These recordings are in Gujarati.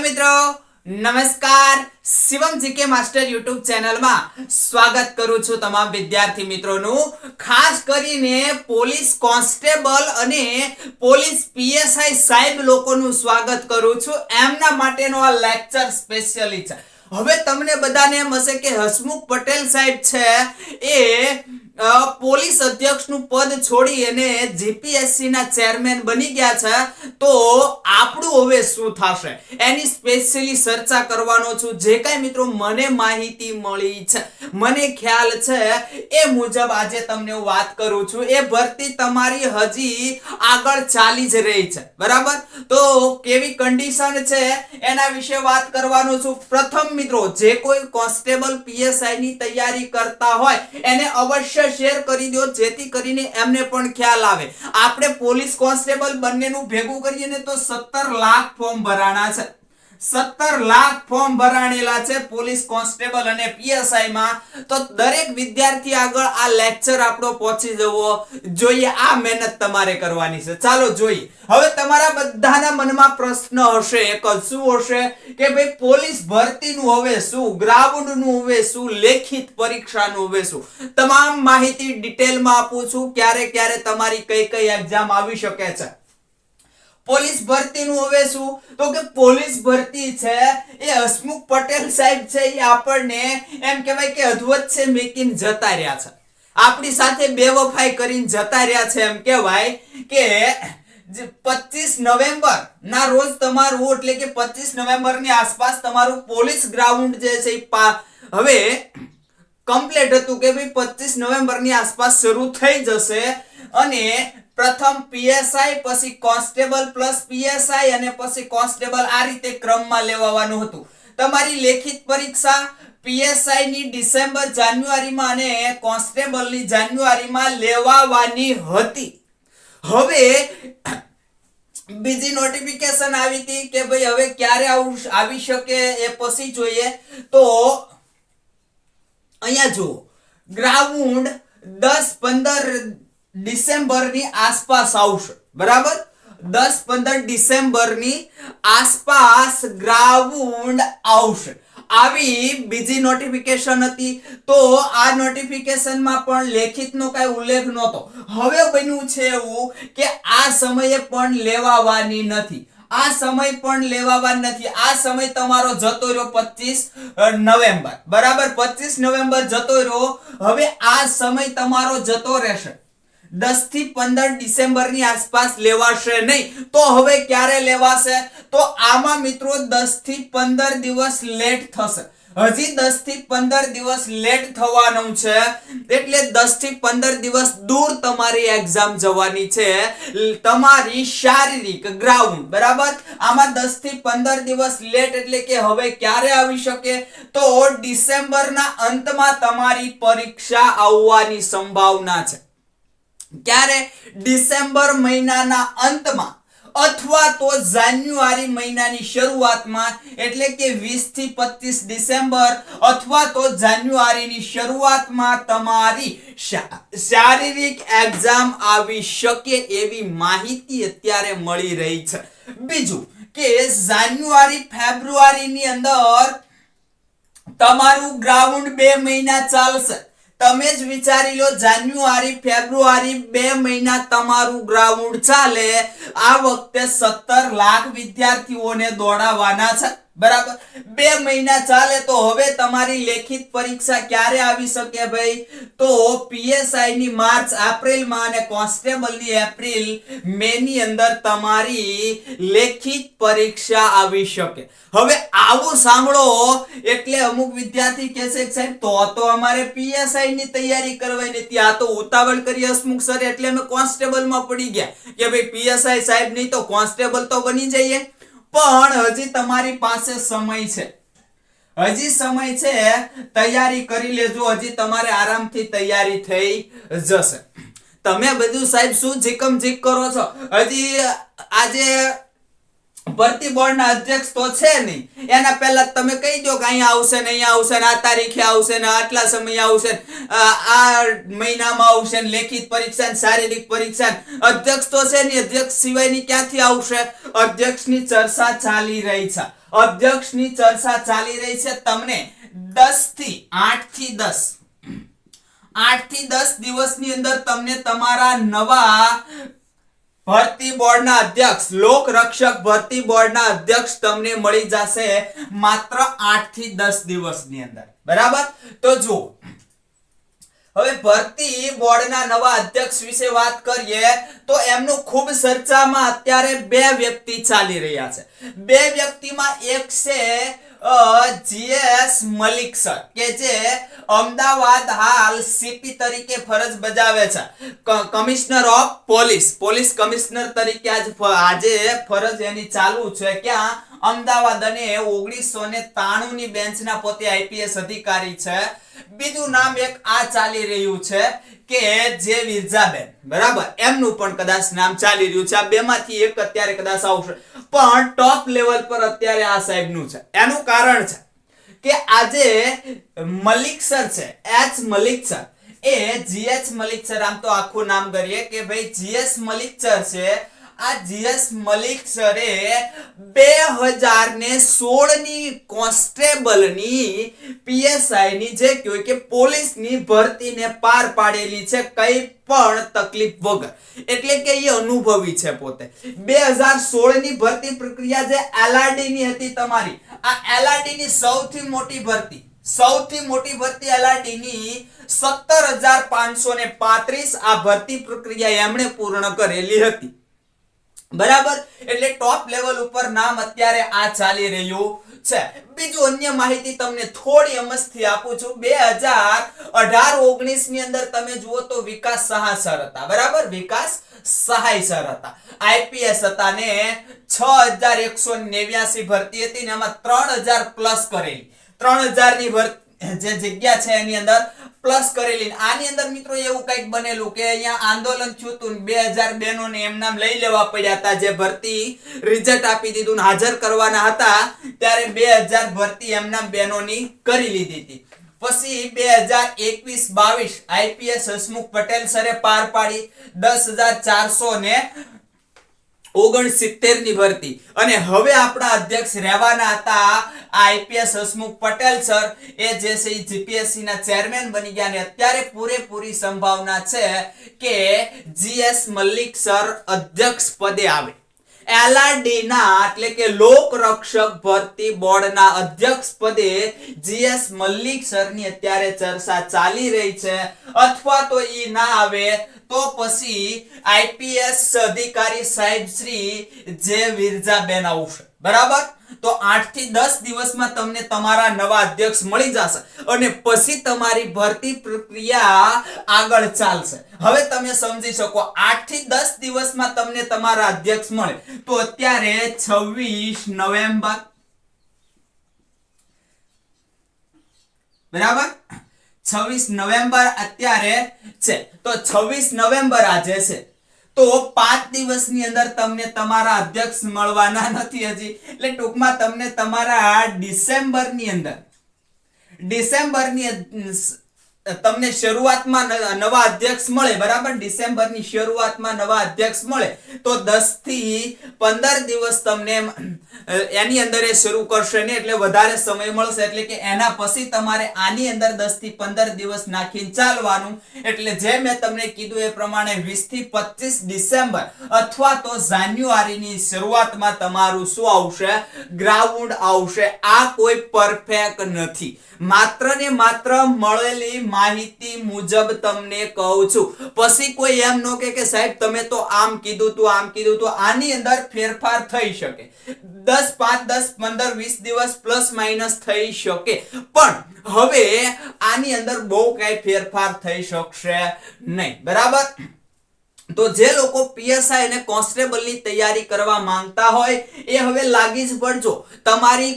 મિત્રો નમસ્કાર શિવમ જીકે માસ્ટર યુટ્યુબ ચેનલમાં સ્વાગત કરું છું તમામ વિદ્યાર્થી મિત્રોનું। ખાસ કરીને પોલીસ કોન્સ્ટેબલ અને પોલીસ પીએસઆઈ સાહેબ લોકોનું સ્વાગત કરું છું। એમના માટેનો આ લેક્ચર સ્પેશિયલી છે। હવે તમને બધાને એમ હશે કે હસમુખ પટેલ સાહેબ છે એ પોલીસ અધ્યક્ષનું પદ છોડી અને જીપીએસસી ના ચેરમેન બની ગયા છે, તો આપણું હવે શું થશે એની સ્પેશિયલી ચર્ચા કરવાનો છું। જે કાંઈ મિત્રો મને માહિતી મળી છે, મને ખ્યાલ છે એ મુજબ આજે તમને હું વાત કરું છું। એ ભરતી તમારી હજી આગળ ચાલી જ રહી છે, બરાબર? તો કેવી કન્ડિશન છે એના વિશે વાત કરવાનો છું। પ્રથમ મિત્રો, જે કોઈ કોન્સ્ટેબલ પીએસઆઈ ની તૈયારી કરતા હોય એને અવશ્ય શેર કરી દો, જેથી કરીને એમને પણ ખ્યાલ આવે। આપણે પોલીસ કોન્સ્ટેબલ બંનેનું ભેગું કરીએ ને તો 17 લાખ ફોર્મ ભરાણા છે। 17 લાખ ફોર્મ ભરાણેલા છે પોલીસ કોન્સ્ટેબલ અને પીએસઆઈ માં। તો દરેક વિદ્યાર્થી આગળ આ લેક્ચર આપણો પહોંચી જવો જોઈએ। આ મહેનત તમારે કરવાની છે। ચાલો જોઈએ। હવે તમારા બધાના મનમાં પ્રશ્ન હશે, એક શું હશે કે ભાઈ પોલીસ ભરતીનું હવે શું, ગ્રાઉન્ડનું હવે શું, લેખિત પરીક્ષાનું હવે શું? તમામ માહિતી ડિટેલમાં આપું છું। ક્યારે ક્યારે તમારી કઈ કઈ એક્ઝામ આવી શકે છે। પોલીસ ભરતીનું હવે શું, તો કે પોલીસ ભરતી છે એ હસમુખ પટેલ સાહેબ છે એ આપણને એમ કહેવાય કે અધવચ્ચે મેકીને જતા રહ્યા છે, આપણી સાથે બેવફાઈ કરીને જતા રહ્યા છે। એમ કહેવાય કે 25 નવેમ્બર ના રોજ તમારું, એટલે કે 25 નવેમ્બર ની આસપાસ તમારું પોલીસ ગ્રાઉન્ડ જે છે હવે કમ્પ્લીટ હતું કે ભાઈ 25 નવેમ્બર ની આસપાસ શરૂ થઈ જશે અને પ્રથમ પીએસઆઈ, પછી કોન્સ્ટેબલ પ્લસ પીએસઆઈ અને પછી કોન્સ્ટેબલ, આ રીતે ક્રમમાં લેવાનું હતું। તમારી લેખિત પરીક્ષા પીએસઆઈ ની ડિસેમ્બર જાન્યુઆરીમાં અને કોન્સ્ટેબલ ની જાન્યુઆરીમાં લેવાની હતી। હવે બીજી નોટિફિકેશન આવી હતી કે ભાઈ હવે ક્યારે આવી શકે એ પછી જોઈએ। તો અહીંયા જુઓ, ગ્રાઉન્ડ 10-15 ડિસેમ્બર ની આસપાસ આવશે, બરાબર? 10-15 ડિસેમ્બર ની આસપાસ ગ્રાઉન્ડ આવશે। આવી બીજી નોટિફિકેશન હતી। તો આ નોટિફિકેશનમાં પણ લેખિતનો કઈ ઉલ્લેખ નહોતો। હવે બન્યું છે એવું કે આ સમયે પણ લેવાની નથી, આ સમય પણ લેવાની નથી। આ સમય તમારો જતો રહ્યો 25 નવેમ્બર, બરાબર? 25 નવેમ્બર જતો રહ્યો। હવે આ સમય તમારો જતો રહેશે, 10 થી 15 ડિસેમ્બર ની આસપાસ લેવાશે નહીં। તો હવે ક્યારે લેવાશે? તો આમાં મિત્રો 10 થી 15 દિવસ લેટ થશે। હજી 10 થી 15 દિવસ લેટ થવાનું છે, એટલે 10 થી 15 દિવસ દૂર તમારી એક્ઝામ જવાની છે, તમારી શારીરિક ગ્રાઉન્ડ, બરાબર? આમાં 10 થી 15 દિવસ લેટ, એટલે કે હવે ક્યારે આવી શકે? તો ડિસેમ્બરના અંતમાં તમારી પરીક્ષા આવવાની સંભાવના છે। ક્યારે? ડિસેમ્બર મહિનાના અંતમાં અથવા તો જાન્યુઆરી મહિનાની શરૂઆતમાં, એટલે કે 20 થી 25 ડિસેમ્બર અથવા તો જાન્યુઆરીની શરૂઆતમાં તમારી શારીરિક એક્ઝામ આવી શકે એવી માહિતી અત્યારે મળી રહી છે। બીજું કે જાન્યુઆરી ફેબ્રુઆરીની અંદર તમારું ગ્રાઉન્ડ 2 મહિના ચાલશે। તમે જ વિચારી લો, જાન્યુઆરી ફેબ્રુઆરી 2 મહિના તમારું ગ્રાઉન્ડ ચાલે। આ વખતે 17 લાખ વિદ્યાર્થીઓને દોડાવવાના છે, બરાબર? 2 મહિના ચાલે તો હવે તમારી લેખિત પરીક્ષા ક્યારે આવી શકે ભાઈ? તો પીએસઆઈ ની માર્ચ એપ્રિલમાં અને કોન્સ્ટેબલ ની એપ્રિલ મે ની અંદર તમારી લેખિત પરીક્ષા આવી શકે। હવે આવું સાંભળો એટલે અમુક વિદ્યાર્થી કહે છે સાહેબ તો અમારે પીએસઆઈ ની તૈયારી કરવાની હતી, આ તો ઉતાવળ કરી હસમુખ સર એટલે અમે કોન્સ્ટેબલ માં પડી ગયા કે ભાઈ પીએસઆઈ સાહેબ નહીં તો કોન્સ્ટેબલ તો બની જઈએ। પણ હજી તમારી પાસે સમય છે, હજી સમય છે, તૈયારી કરી લેજો। હજી તમારે આરામથી તૈયારી થઈ જશે। તમે બધું સાહેબ શું જીકમ જીક કરો છો? હજી આજે ભરતી બોર્ડના અધ્યક્ષ તો છે નહીં, એના પહેલા તમે કહી દો કે અહીંયા આવશે ને અહીંયા આવશે ને આ તારીખે આવશે ને આટલા સમય આવશે, આ મહિનામાં આવશે ને લેખિત પરીક્ષા ને શારીરિક પરીક્ષા, અધ્યક્ષ તો છે નહીં. અધ્યક્ષ સિવાયની ક્યાંથી આવશે? અધ્યક્ષની ચર્ચા ચાલી રહી છે, અધ્યક્ષની ચર્ચા ચાલી રહી છે. તમને 8 થી 10 દિવસની અંદર તમને તમારા નવા ભરતી બોર્ડના અધ્યક્ષ, લોક રક્ષક ભરતી બોર્ડના અધ્યક્ષ તમને મળી જશે માત્ર 8 થી 10 દિવસની અંદર. બરાબર? તો જો હવે ભરતી બોર્ડના નવા અધ્યક્ષ વિશે વાત કરીએ તો એમનું ખૂબ ચર્ચામાં અત્યારે બે વ્યક્તિ ચાલી રહ્યા છે. બે વ્યક્તિમાં એક છે GS મલિક સર, કે જે અમદાવાદ હાલ સીપી તરીકે ફરજ બજાવે છે, કમિશનર ઓફ પોલીસ કમિશનર તરીકે આજે ફરજ એની ચાલુ છે. ક્યાં? અમદાવાદ. અને 1993 ની બેન્ચના પોતે આઈપીએસ અધિકારી છે. બીજું નામ એક આ ચાલી રહ્યું છે કે જે વિરજાબેન, બરાબર, એમનું પણ કદાચ નામ ચાલી રહ્યું છે. આ બેમાંથી એક અત્યારે કદાચ આવશે, પણ ટોપ લેવલ પર અત્યારે આ સાહેબનું છે. એનું કારણ છે કે આજે મલિક સર છે, એચ મલિક સર, એ GH મલિક સર, આમ તો આખું નામ કરીએ કે ભાઈ GS મલિક સર છે. આ GS મલિક સરે 2016 ની કોન્સ્ટેબલની PSI ની જે કહેવાય કે પોલીસની ભરતીને પાર પાડેલી છે, કઈ પણ તકલીફ વગર. એટલે કે એ અનુભવી છે પોતે. 2016 ની ભરતી પ્રક્રિયા જે LRD ની હતી તમારી, આ LRD ની સૌથી મોટી ભરતી LRD ની 17,535 આ ભરતી પ્રક્રિયા એમણે પૂર્ણ કરેલી હતી. બરાબર? એટલે ટોપ લેવલ ઉપર નામ અત્યારે આ ચાલી રહ્યું છે. બીજું અન્ય માહિતી તમને થોડી અમસ્થી આપું છું. 2018-19 ની અંદર તમે જુઓ તો વિકાસ સહાય સર હતા, બરાબર, વિકાસ સહાય સર હતા, આઈપીએસ હતા ને 6,189 ભરતી હતી ને એમાં 3,000 પ્લસ કરેલી, 3,000 ની જે જગ્યા છે એની અંદર પ્લસ કરેલી. આની અંદર મિત્રો એવું કંઈક બનેલું કે અહીંયા આંદોલન થયું હતું, 2000 બહેનોને એમ નામ લઈ લેવા પડ્યા હતા, જે ભરતી રિઝલ્ટ આપી દીધું, હાજર કરવાના હતા, ત્યારે 2000 ભરતી એમ નામ બહેનોની કરી લીધી હતી. પછી 2021-22 આઈપીએસ હસમુખ પટેલ સરે પાર પાડી 10,469 ની ભરતી. અને હવે આપણા અધ્યક્ષ રહેવાના હતા આઈપીએસ હસમુખ પટેલ સર, એ જે છે જીપીએસસી ના ચેરમેન બની ગયા. અને અત્યારે પૂરેપૂરી સંભાવના છે કે GS મલિક સર અધ્યક્ષ પદે આવે. LRD ના એટલે કે લોક રક્ષક ભરતી બોર્ડના અધ્યક્ષ પદે GS મલિક સરની અત્યારે ચર્ચા ચાલી રહી છે. અથવા તો ઈ ના આવે તો પછી આઈપીએસ અધિકારી સાહેબ શ્રી જે વિરજાબેન આવશે. બરાબર? તો 8 થી 10 દિવસમાં તમને તમારા નવા અધ્યક્ષ મળી જશે અને પછી તમારી ભરતી પ્રક્રિયા આગળ ચાલશે. હવે તમે સમજી શકો, 8 થી 10 દિવસમાં તમને તમારા અધ્યક્ષ મળે તો અત્યારે 26 નવેમ્બર, બરાબર, 26 નવેમ્બર અત્યારે છે. તો 26 નવેમ્બર આજે છે, તો 5 દિવસની અંદર તમને તમારા અધ્યક્ષ મળવાના નથી હજી. એટલે ટૂંકમાં તમને તમારા ડિસેમ્બરની અંદર તમને શરૂઆતમાં નવા અધ્યક્ષ મળે, બરાબર, ડિસેમ્બરની શરૂઆતમાં નવા અધ્યક્ષ મળે તો 10 થી 15 દિવસ તમને એની અંદર એ શરૂ કરશે ને, એટલે વધારે સમય મળશે. એટલે કે એના પછી તમારે આની અંદર 10 થી 15 દિવસ નાખીને ચાલવાનું. એટલે જે મેં તમને કીધું એ પ્રમાણે 20 થી 25 ડિસેમ્બર અથવા તો જાન્યુઆરીની શરૂઆતમાં તમારું શું આવશે? ગ્રાઉન્ડ આવશે. આ કોઈ પરફેક્ટ નથી, માત્ર ને માત્ર મળેલી માહિતી મુજબ તમને કહું છું. પછી કોઈ એમ નો કે સાહેબ તમે તો આમ કીધું તું, આમ કીધું તું. આની અંદર ફેરફાર થઈ શકે, 10, 5, 10, 15, 20 દિવસ પ્લસ માઇનસ થઈ શકે, પણ હવે આની અંદર બહુ કઈ ફેરફાર થઈ શકશે નહીં. બરાબર? તો જે લોકો પીએસઆઈ અને કોન્સ્ટેબલની તૈયારી કરવા માંગતા હોય એ હવે લાગી જ પડજો. તમારી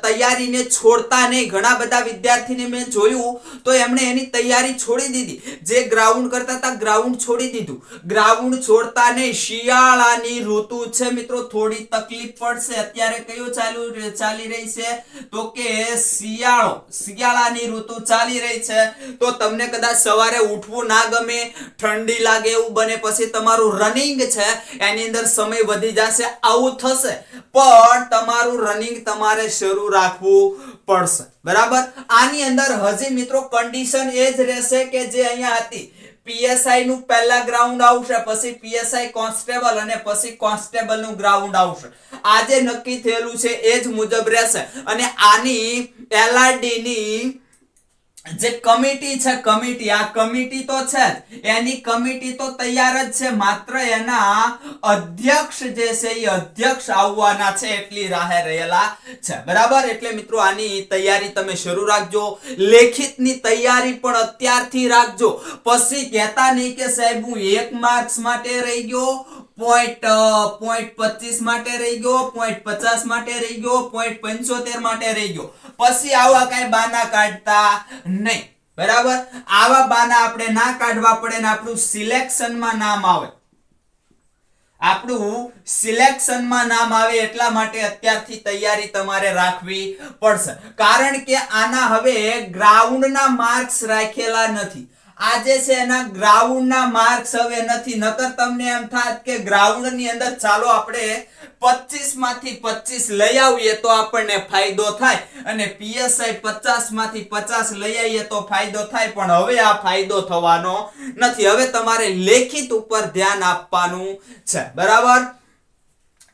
તૈયારીને છોડતા નહીં. ઘણા બધા વિદ્યાર્થીને મેં જોયું તો એમણે એની તૈયારી છોડી દીધી. જે ગ્રાઉન્ડ કરતા હતા ગ્રાઉન્ડ છોડી દીધું. ગ્રાઉન્ડ છોડતા નહીં. શિયાળાની ઋતુ છે મિત્રો, થોડી તકલીફ પડશે. અત્યારે કયું ચાલી રહી છે તો કે શિયાળાની ઋતુ ચાલી રહી છે. તો તમને કદાચ સવારે ઉઠવું ના ગમે, ઠંડી લાગે એવું બને, પછી તમારું રનિંગ છે એની અંદર સમય વધી જશે, આવું થશે. પણ તમારું રનિંગ તમારે શરૂ રાખવું પડશે. બરાબર. આની અંદર હજી મિત્રો કન્ડિશન એ જ રહેશે કે જે અહીંયા હતી. પીએસઆઈ નું પહેલા ગ્રાઉન્ડ આવશે, પછી પીએસઆઈ કોન્સ્ટેબલ અને પછી કોન્સ્ટેબલ નું ગ્રાઉન્ડ આવશે. આજે નક્કી થયેલું છે એ જ મુજબ રહેશે. અને આની એલઆરડી ની જે કમિટી છે, આ કમિટી તો છે જ, એની કમિટી તો તૈયાર જ છે, માત્ર એના અધ્યક્ષ જે છે એ અધ્યક્ષ આવવાના છે એટલી રાહે રહેલા છે. બરાબર. એટલે મિત્રો આની તૈયારી તમે શરૂ રાખજો. લેખિતની તૈયારી પણ અત્યારથી રાખજો. પછી કહેતા નહીં કે સાહેબ હું 1 માર્ક્સ માટે રહી ગયો, પોઈન્ટ 25 માટે રહી ગયો, પોઈન્ટ 50 માટે રહી ગયો, પોઈન્ટ 75 માટે રહી ગયો. પછી આવા કઈ બાના કાઢતા નહીં. બરાબર. આવા બાના આપણે ના કાઢવા પડે ને આપણું સિલેક્શનમાં નામ આવે. આપણું સિલેક્શનમાં નામ આવે એટલા માટે અત્યારથી તૈયારી તમારે રાખવી પડશે. કારણ કે આના હવે ગ્રાઉન્ડના માર્ક્સ રાખેલા નથી. આજે છે એના ગ્રાઉન્ડના માર્ક્સ હવે નથી. નકર તમને એમ થાત કે ગ્રાઉન્ડની અંદર ચાલો આપણે 25 માંથી 25 લઈ આવીએ તો આપણને ફાયદો થાય, અને પીએસઆઈ 50 માંથી 50 લઈ આવીએ તો ફાયદો થાય. પણ હવે આ ફાયદો થવાનો નથી. હવે તમારે લેખિત ઉપર ધ્યાન આપવાનું છે. બરાબર.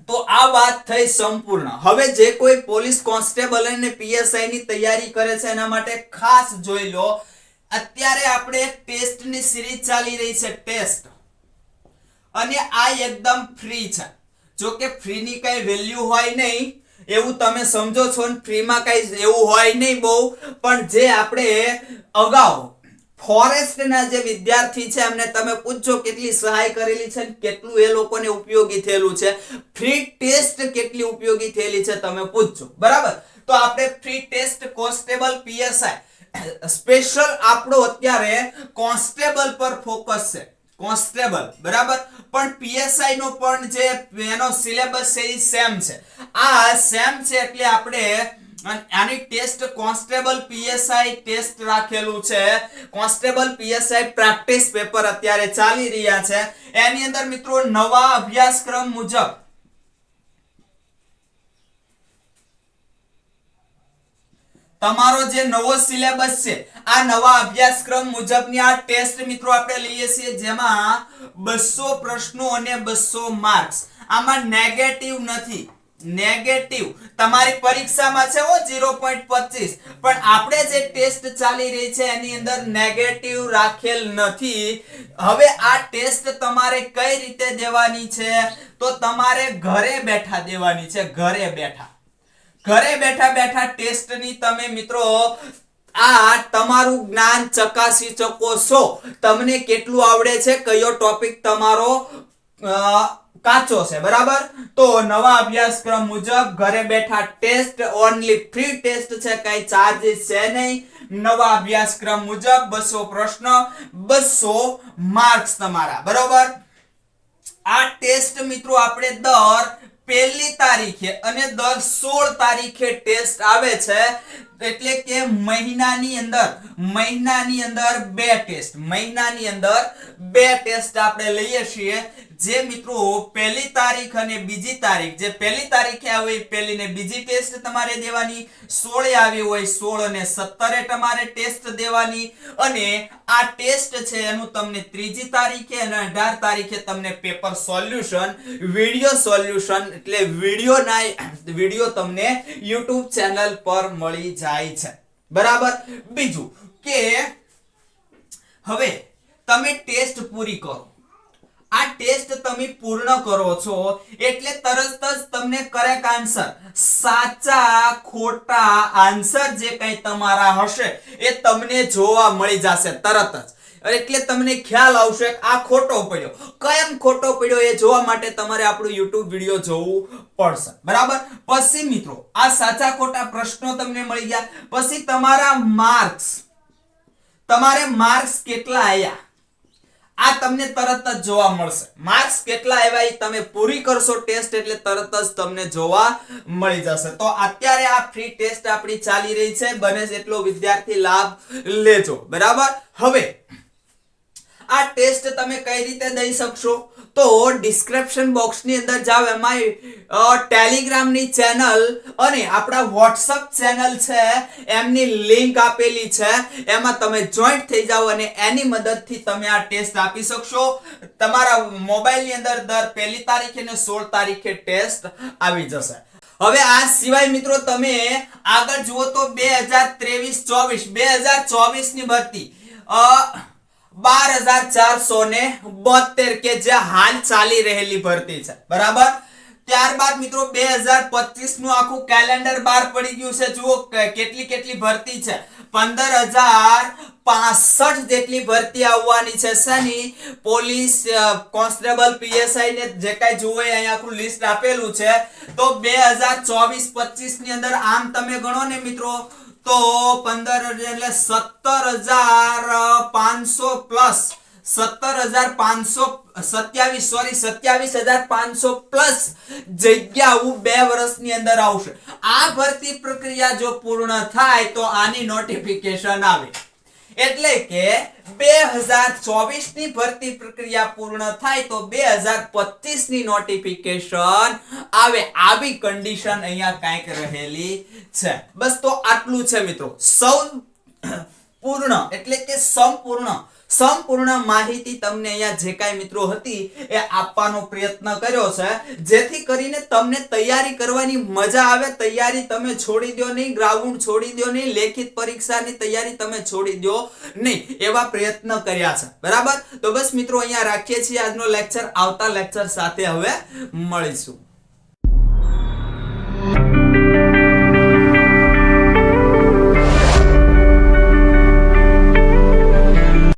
તો આ વાત થઈ સંપૂર્ણ. હવે જે કોઈ પોલીસ કોન્સ્ટેબલ અને પીએસઆઈ ની તૈયારી કરે છે એના માટે ખાસ જોઈ લો. અત્યારે આપણે ટેસ્ટની સિરીઝ ચાલી રહી છે, ટેસ્ટ, અને આ એકદમ ફ્રી છે. જો કે ફ્રી ની કઈ વેલ્યુ હોય નહીં એવું તમે સમજો છો, ને ફ્રીમાં કઈ એવું હોય નહીં બહુ. પણ જે આપણે અગાઉ ફોરેસ્ટના જે વિદ્યાર્થી છે એમને તમે પૂછજો કેટલી સહાય કરેલી છે, કેટલું એ લોકોને ઉપયોગી થયેલું છે. ફ્રી ટેસ્ટ કેટલી ઉપયોગી થયેલી છે તમે પૂછજો. બરાબર. તો આપણે free test constable PSI special આપણો અત્યારે કોન્સ્ટેબલ પર ફોકસ છે. કોન્સ્ટેબલ. બરાબર. પણ પીએસઆઈ નો પણ જે એનો સિલેબસ છે એ સેમ છે. આ સેમ છે એટલે આપણે આની ટેસ્ટ કોન્સ્ટેબલ પીએસઆઈ ટેસ્ટ રાખેલું છે. કોન્સ્ટેબલ પીએસઆઈ પ્રેક્ટિસ પેપર અત્યારે ચાલી રહ્યા છે. એની અંદર મિત્રો નવા અભ્યાસક્રમ મુજબ તમારો જે નવો સિલેબસ છે, આ નવા અભ્યાસક્રમ મુજબની આ ટેસ્ટ મિત્રો આપણે લઈએ છીએ, જેમાં 200 પ્રશ્નો અને 200 માર્ક્સ. આમાં નેગેટિવ નથી. નેગેટિવ તમારી પરીક્ષામાં છે 0.25, પણ આપણે જે ટેસ્ટ ચાલી રહી છે એની અંદર નેગેટિવ રાખેલ નથી. હવે આ ટેસ્ટ તમારે કઈ રીતે દેવાની છે તો તમારે ઘરે બેઠા દેવાની છે. ઘરે બેઠા ટેસ્ટની તમે મિત્રો આ તમારું જ્ઞાન ચકાસી શકો છો. તમને કેટલું આવડે છે, કયો ટોપિક તમારો કાચો છે. બરાબર. તો નવા અભ્યાસક્રમ મુજબ ઘરે બેઠા ટેસ્ટ, ઓનલી ફ્રી ટેસ્ટ છે, કઈ ચાર્જીસ છે નહીં. નવા અભ્યાસક્રમ મુજબ 200 પ્રશ્ન, 200 માર્ક્સ તમારા. બરાબર. આ ટેસ્ટ મિત્રો આપણે દર 1 તારીખે અને દર 16 તારીખે ટેસ્ટ આવે છે. એટલે કે મહિનાની અંદર 2 ટેસ્ટ. મહિનાની અંદર 2 ટેસ્ટ આપણે લઈએ છીએ. જે મિત્રો 1 તારીખ અને બીજી તારીખ, જે 1 તારીખે આવે પહેલી ને બીજી ટેસ્ટ તમારે દેવાની, 16 આવી હોય 16 અને 17 તમારે ટેસ્ટ દેવાની. અને આ ટેસ્ટ છે એનું તમને 3જી તારીખે અને 18 તારીખે તમને પેપર સોલ્યુશન, વિડિયો સોલ્યુશન એટલે વિડિયો તમને YouTube ચેનલ પર મળી જાય છે. બરાબર. બીજું કે હવે તમે ટેસ્ટ પૂરી કરો. આ ટેસ્ટ તમે પૂર્ણ કરો છો એટલે તરત જ તમને કરેક્ટ આન્સર, સાચા ખોટા આન્સર જે કઈ તમારા હશે એ તમને જોવા મળી જશે તરત જ. એટલે તમને ખ્યાલ આવશે કે આ ખોટો પડ્યો. કેમ ખોટો પડ્યો એ જોવા માટે તમારે આપણું YouTube વિડિયો જોવું પડશે. બરાબર. પછી મિત્રો આ સાચા ખોટા પ્રશ્નો તમને મળી ગયા. પછી તમારે માર્ક્સ કેટલા આયા આ તમને તરત જ જોવા મળશે. માર્ક્સ કેટલા આવ્યા એ તમે પૂરી કરશો ટેસ્ટ એટલે તરત જ તમને જોવા મળી જશે. તો અત્યારે આ ફ્રી ટેસ્ટ આપણી ચાલી રહી છે. બને એટલો વિદ્યાર્થી લાભ લેજો. બરાબર. હવે આ ટેસ્ટ તમે કઈ રીતે દઈ શકશો? તો ડિસ્ક્રિપ્શન બોક્સ ની અંદર જાવ, એમાં ટેલિગ્રામ ની ચેનલ અને આપણા WhatsApp ચેનલ છે એમની લિંક આપેલી છે. એમાં તમે જોઈન્ટ થઈ જાવ અને એની મદદથી તમે આ ટેસ્ટ આપી શકશો. તમારા મોબાઈલ ની અંદર દર 1 તારીખે અને 16 તારીખે ટેસ્ટ આવી જશે. હવે આ સિવાય મિત્રો તમે આગળ જુઓ તો 2023-24 ની ભરતી 12,472 કે જે હાલ ચાલી રહેલી ભરતી છે. બરાબર. ત્યારબાદ મિત્રો 2025 નું આખું કેલેન્ડર બહાર પડી ગયું છે. જુઓ કેટલી ભરતી છે. 15,065 જેટલી ભરતી આવવાની છે. શેની? પોલીસ કોન્સ્ટેબલ PSI ને જે કાંઈ જુઓ અહીંયા આખું લિસ્ટ આપેલું છે. તો 2024-25 ની અંદર આમ તમે ગણો ને મિત્રો તો 15 એટલે 17,500 પ્લસ 27,500 પ્લસ જગ્યાઓ 2 વર્ષની અંદર આવશે. આ ભરતી પ્રક્રિયા જો પૂર્ણ થાય તો આની નોટિફિકેશન આવે. એટલે કે 2024 ની ભરતી પ્રક્રિયા પૂર્ણ થાય તો 2025 ની નોટિફિકેશન આવે. આવી કન્ડિશન અહીંયા કાંઈક રહેલી છે. બસ તો આટલું છે મિત્રો. પૂર્ણ એટલે કે સંપૂર્ણ માહિતી તમને અહીંયા જે કાંઈ મિત્રો હતી એ આપવાનો પ્રયત્ન કર્યો છે, જેથી કરીને તમને તૈયારી કરવાની મજા આવે. તૈયારી તમે છોડી દો નહીં, ગ્રાઉન્ડ છોડી દો નહીં, લેખિત પરીક્ષાની તૈયારી તમે છોડી દો નહીં, એવા પ્રયત્ન કર્યા છે. બરાબર. તો બસ મિત્રો અહીંયા રાખીએ છીએ આજનો લેક્ચર. આવતા લેક્ચર સાથે હવે મળીશું.